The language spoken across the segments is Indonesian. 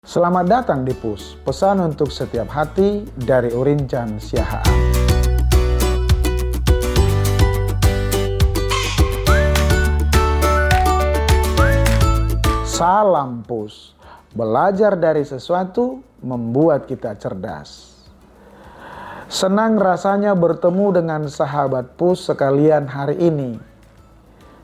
Selamat datang di PUS, pesan untuk setiap hati dari Urincan Siahaan. Salam PUS, belajar dari sesuatu membuat kita cerdas. Senang rasanya bertemu dengan sahabat PUS sekalian hari ini.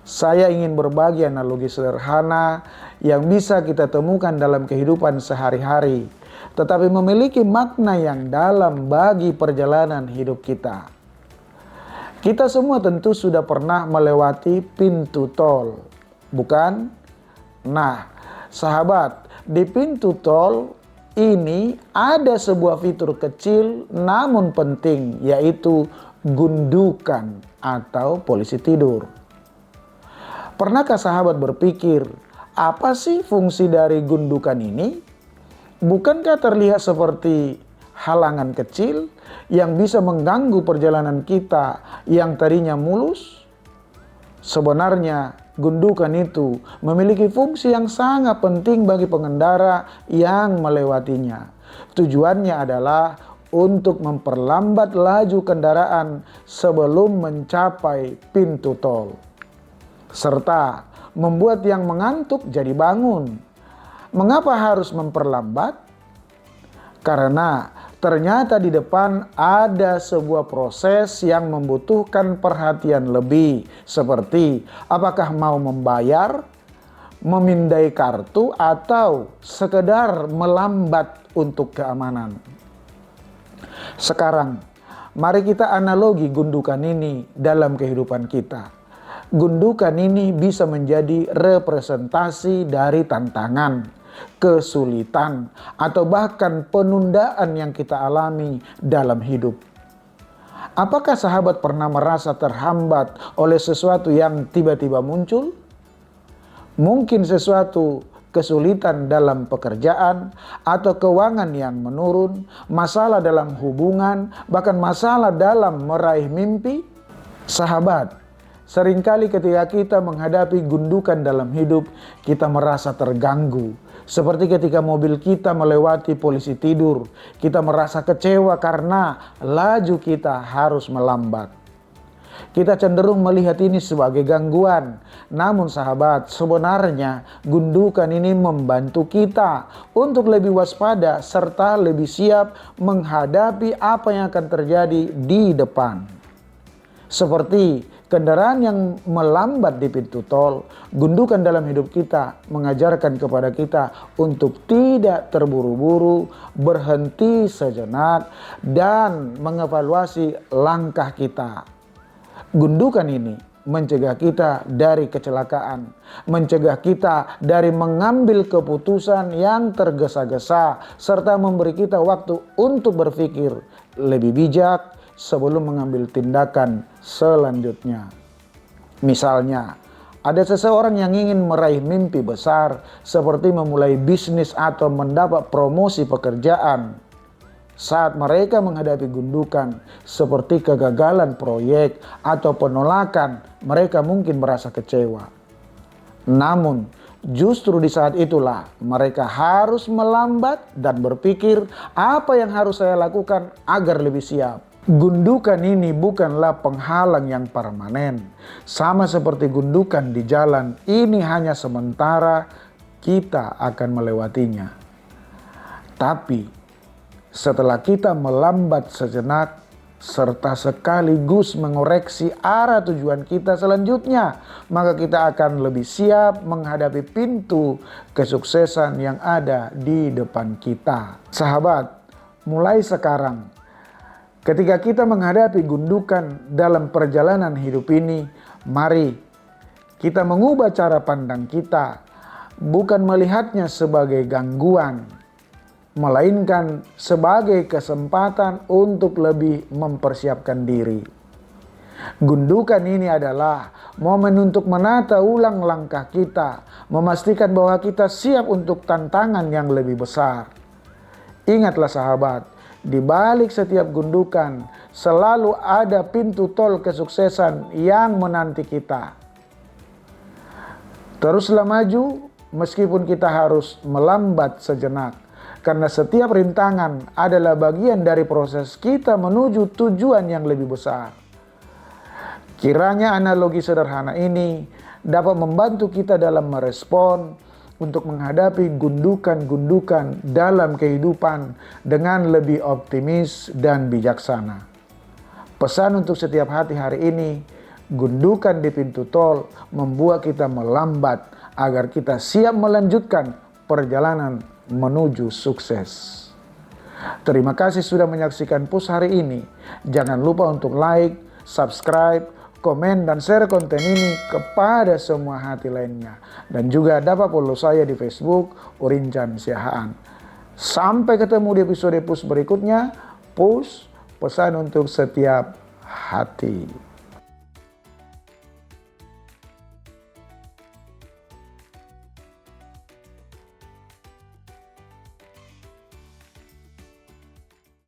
Saya ingin berbagi analogi sederhana yang bisa kita temukan dalam kehidupan sehari-hari, tetapi memiliki makna yang dalam bagi perjalanan hidup kita. Kita semua tentu sudah pernah melewati pintu tol, bukan? Nah, sahabat, di pintu tol ini ada sebuah fitur kecil namun penting, yaitu gundukan atau polisi tidur. Pernahkah sahabat berpikir, apa sih fungsi dari gundukan ini? Bukankah terlihat seperti halangan kecil yang bisa mengganggu perjalanan kita yang tadinya mulus? Sebenarnya gundukan itu memiliki fungsi yang sangat penting bagi pengendara yang melewatinya. Tujuannya adalah untuk memperlambat laju kendaraan sebelum mencapai pintu tol, serta membuat yang mengantuk jadi bangun. Mengapa harus memperlambat? Karena ternyata di depan ada sebuah proses yang membutuhkan perhatian lebih, seperti apakah mau membayar, memindai kartu, atau sekedar melambat untuk keamanan. Sekarang, mari kita analogi gundukan ini dalam kehidupan kita. Gundukan ini bisa menjadi representasi dari tantangan, kesulitan, atau bahkan penundaan yang kita alami dalam hidup. Apakah sahabat pernah merasa terhambat oleh sesuatu yang tiba-tiba muncul? Mungkin sesuatu kesulitan dalam pekerjaan, atau keuangan yang menurun, masalah dalam hubungan, bahkan masalah dalam meraih mimpi. Sahabat, seringkali ketika kita menghadapi gundukan dalam hidup, kita merasa terganggu. Seperti ketika mobil kita melewati polisi tidur, kita merasa kecewa karena laju kita harus melambat. Kita cenderung melihat ini sebagai gangguan. Namun sahabat, sebenarnya gundukan ini membantu kita untuk lebih waspada serta lebih siap menghadapi apa yang akan terjadi di depan. Seperti kendaraan yang melambat di pintu tol, gundukan dalam hidup kita mengajarkan kepada kita untuk tidak terburu-buru, berhenti sejenak, dan mengevaluasi langkah kita. Gundukan ini mencegah kita dari kecelakaan, mencegah kita dari mengambil keputusan yang tergesa-gesa, serta memberi kita waktu untuk berpikir lebih bijak sebelum mengambil tindakan selanjutnya. Misalnya, ada seseorang yang ingin meraih mimpi besar seperti memulai bisnis atau mendapat promosi pekerjaan. Saat mereka menghadapi gundukan seperti kegagalan proyek atau penolakan, mereka mungkin merasa kecewa. Namun, justru di saat itulah mereka harus melambat dan berpikir, apa yang harus saya lakukan agar lebih siap. Gundukan ini bukanlah penghalang yang permanen. Sama seperti gundukan di jalan, ini hanya sementara, kita akan melewatinya. Tapi setelah kita melambat sejenak, serta sekaligus mengoreksi arah tujuan kita selanjutnya, maka kita akan lebih siap menghadapi pintu kesuksesan yang ada di depan kita. Sahabat, mulai sekarang, ketika kita menghadapi gundukan dalam perjalanan hidup ini, mari kita mengubah cara pandang kita, bukan melihatnya sebagai gangguan, melainkan sebagai kesempatan untuk lebih mempersiapkan diri. Gundukan ini adalah momen untuk menata ulang langkah kita, memastikan bahwa kita siap untuk tantangan yang lebih besar. Ingatlah sahabat, di balik setiap gundukan selalu ada pintu tol kesuksesan yang menanti kita. Teruslah maju meskipun kita harus melambat sejenak. Karena setiap rintangan adalah bagian dari proses kita menuju tujuan yang lebih besar. Kiranya analogi sederhana ini dapat membantu kita dalam merespon untuk menghadapi gundukan-gundukan dalam kehidupan dengan lebih optimis dan bijaksana. Pesan untuk setiap hati hari ini, gundukan di pintu tol membuat kita melambat agar kita siap melanjutkan perjalanan menuju sukses. Terima kasih sudah menyaksikan Push hari ini. Jangan lupa untuk like, subscribe, komen, dan share konten ini kepada semua hati lainnya. Dan juga dapat follow saya di Facebook, Urincan Siahaan. Sampai ketemu di episode Push berikutnya. Push, pesan untuk setiap hati.